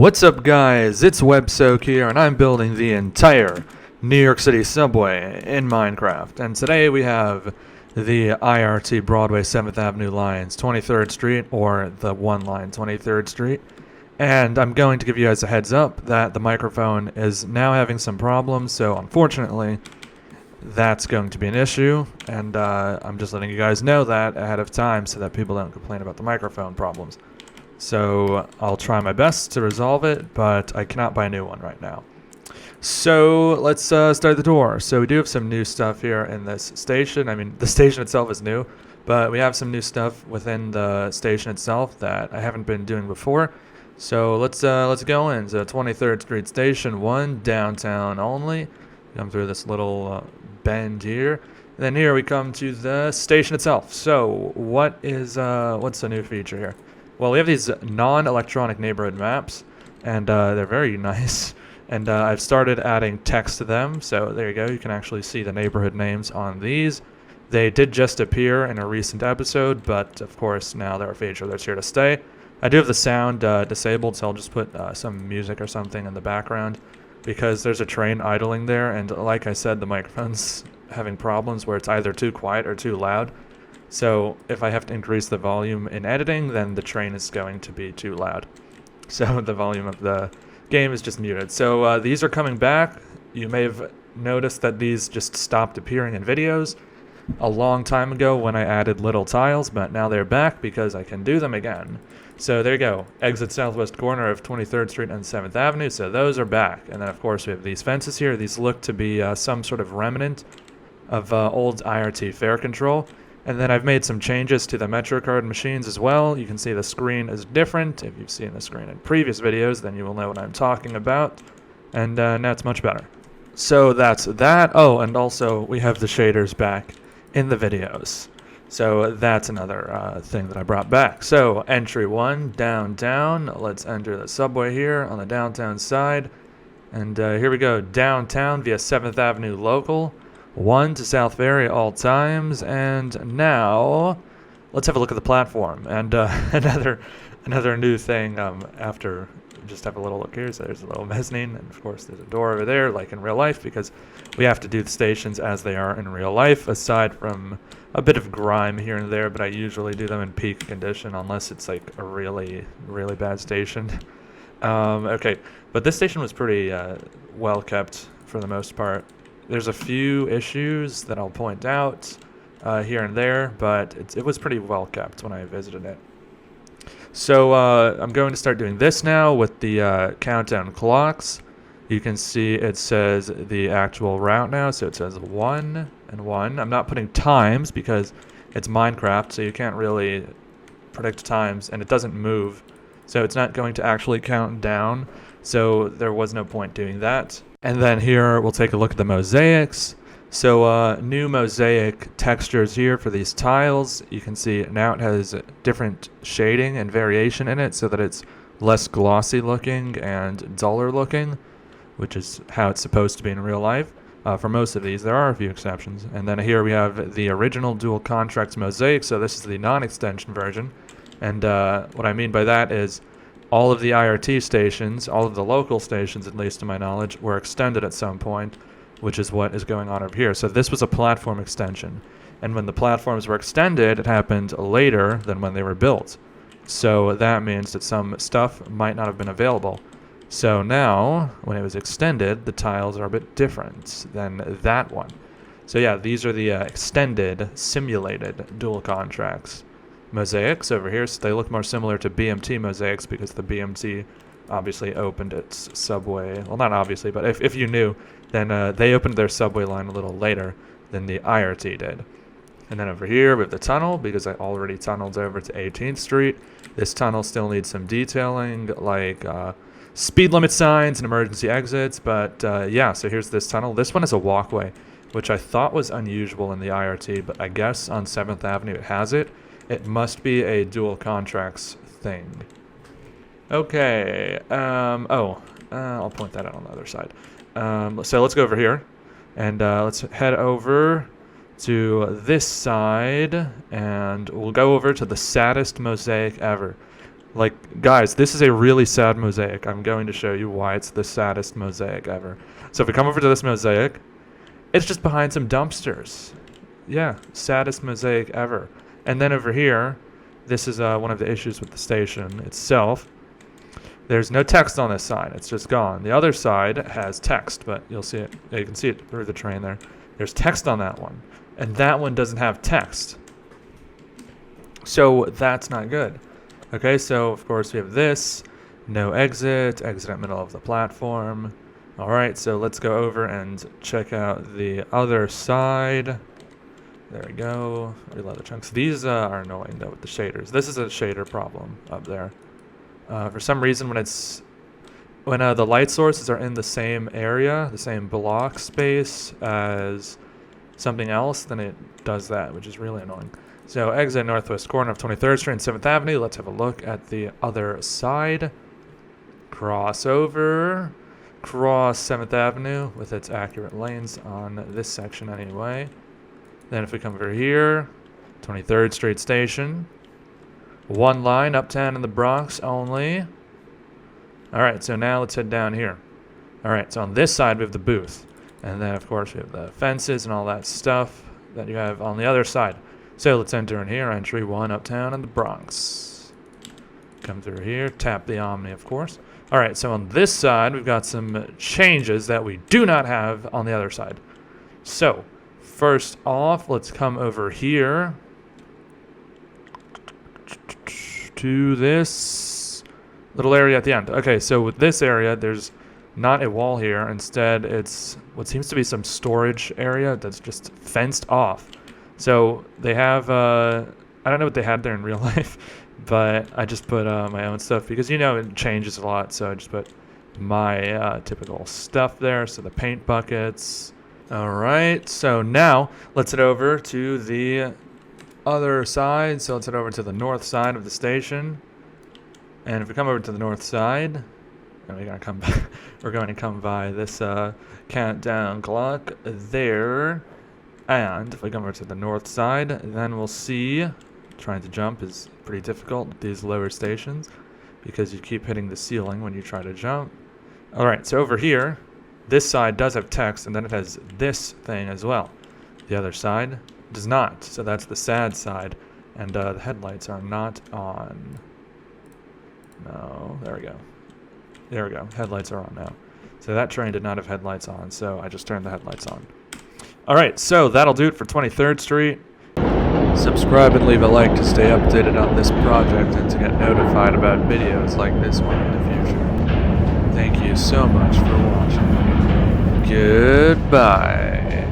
What's up, guys? It's WebSoak here, and I'm building the entire New York City subway in Minecraft. And today we have the IRT Broadway-7th Avenue Lines, 23rd Street, or the one line, 23rd Street. And I'm going to give you guys a heads up that the microphone is now having some problems, so unfortunately, that's going to be an issue. And I'm just letting you guys know that ahead of time so that people don't complain about the microphone problems. So I'll try my best to resolve it, but I cannot buy a new one right now. So let's start the tour. So we do have some new stuff here in this station. I mean, the station itself is new, but we have some new stuff within the station itself that I haven't been doing before. So let's go in. So 23rd Street Station 1, downtown only. Come through this little bend here. And then here we come to the station itself. So what's the new feature here? Well, we have these non-electronic neighborhood maps, and they're very nice. And I've started adding text to them, so there you go. You can actually see the neighborhood names on these. They did just appear in a recent episode, but of course now they're a feature that's here to stay. I do have the sound disabled, so I'll just put some music or something in the background because there's a train idling there, and like I said, the microphone's having problems where it's either too quiet or too loud. So if I have to increase the volume in editing, then the train is going to be too loud. So the volume of the game is just muted. So these are coming back. You may have noticed that these just stopped appearing in videos a long time ago when I added little tiles, but now they're back because I can do them again. So there you go. Exit southwest corner of 23rd Street and 7th Avenue. So those are back. And then of course we have these fences here. These look to be some sort of remnant of old IRT fare control. And then I've made some changes to the MetroCard machines as well. You can see the screen is different. If you've seen the screen in previous videos, then you will know what I'm talking about. And now it's much better. So that's that. Oh, and also we have the shaders back in the videos. So that's another thing that I brought back. So entry 1, downtown. Let's enter the subway here on the downtown side. And here we go, downtown via 7th Avenue local. 1 to South Ferry all times, and now let's have a look at the platform. And another new thing after just have a little look here. So there's a little mezzanine, and of course there's a door over there like in real life, because we have to do the stations as they are in real life, aside from a bit of grime here and there, but I usually do them in peak condition unless it's like a really bad station. Okay, but this station was pretty well kept for the most part. There's a few issues that I'll point out here and there, but it was pretty well kept when I visited it. So I'm going to start doing this now with the countdown clocks. You can see it says the actual route now, so it says 1 and 1. I'm not putting times because it's Minecraft, so you can't really predict times, and it doesn't move. So it's not going to actually count down, so there was no point doing that. And then here we'll take a look at the mosaics. So new mosaic textures here for these tiles. You can see now it has different shading and variation in it so that it's less glossy looking and duller looking, which is how it's supposed to be in real life. For most of these, there are a few exceptions. And then here we have the original dual contracts mosaic. So this is the non-extension version. And what I mean by that is all of the IRT stations, all of the local stations, at least to my knowledge, were extended at some point, which is what is going on over here. So this was a platform extension. And when the platforms were extended, it happened later than when they were built. So that means that some stuff might not have been available. So now, when it was extended, the tiles are a bit different than that one. So yeah, these are the extended, simulated dual contracts mosaics over here. So they look more similar to BMT mosaics because the BMT obviously opened its subway. Well, not obviously, but if you knew, then they opened their subway line a little later than the IRT did. And then over here we have the tunnel, because I already tunneled over to 18th Street. This tunnel still needs some detailing, like speed limit signs and emergency exits. But yeah, so here's this tunnel. This one is a walkway, which I thought was unusual in the IRT, but I guess on 7th Avenue it has it. It must be a dual contracts thing. Okay. I'll point that out on the other side. So let's go over here, and let's head over to this side, and we'll go over to the saddest mosaic ever. Like, guys, this is a really sad mosaic. I'm going to show you why it's the saddest mosaic ever. So if we come over to this mosaic, it's just behind some dumpsters. Yeah, saddest mosaic ever. And then over here, this is one of the issues with the station itself. There's no text on this side. It's just gone. The other side has text, but you'll see it. You can see it through the train there. There's text on that one. And that one doesn't have text. So that's not good. Okay, so of course we have this. No exit. Exit at middle of the platform. All right, so let's go over and check out the other side. There we go. Reload the chunks. These are annoying though with the shaders. This is a shader problem up there. For some reason, when the light sources are in the same area, the same block space as something else, then it does that, which is really annoying. So exit northwest corner of 23rd Street and 7th Avenue. Let's have a look at the other side. Cross over. Cross 7th Avenue with its accurate lanes on this section anyway. Then if we come over here, 23rd Street Station. One line, uptown in the Bronx only. All right, so now let's head down here. All right, so on this side we have the booth. And then, of course, we have the fences and all that stuff that you have on the other side. So let's enter in here, entry 1, uptown in the Bronx. Come through here, tap the Omni, of course. All right, so on this side, we've got some changes that we do not have on the other side. So, first off, let's come over here to this little area at the end. Okay, so with this area, there's not a wall here. Instead, it's what seems to be some storage area that's just fenced off. So they have, I don't know what they had there in real life, but I just put my own stuff because, you know, it changes a lot. So I just put my typical stuff there. So the paint buckets. All right, so now let's head over to the other side. So let's head over to the north side of the station. And if we come over to the north side, and we're going to come by this countdown clock there. And if we come over to the north side, then we'll see trying to jump is pretty difficult with these lower stations because you keep hitting the ceiling when you try to jump. All right, so over here, this side does have text, and then it has this thing as well. The other side does not, so that's the sad side. And the headlights are not on. No, there we go. There we go, headlights are on now. So that train did not have headlights on, so I just turned the headlights on. All right, so that'll do it for 23rd Street. Subscribe and leave a like to stay updated on this project and to get notified about videos like this one in the future. Thank you so much for watching. Goodbye.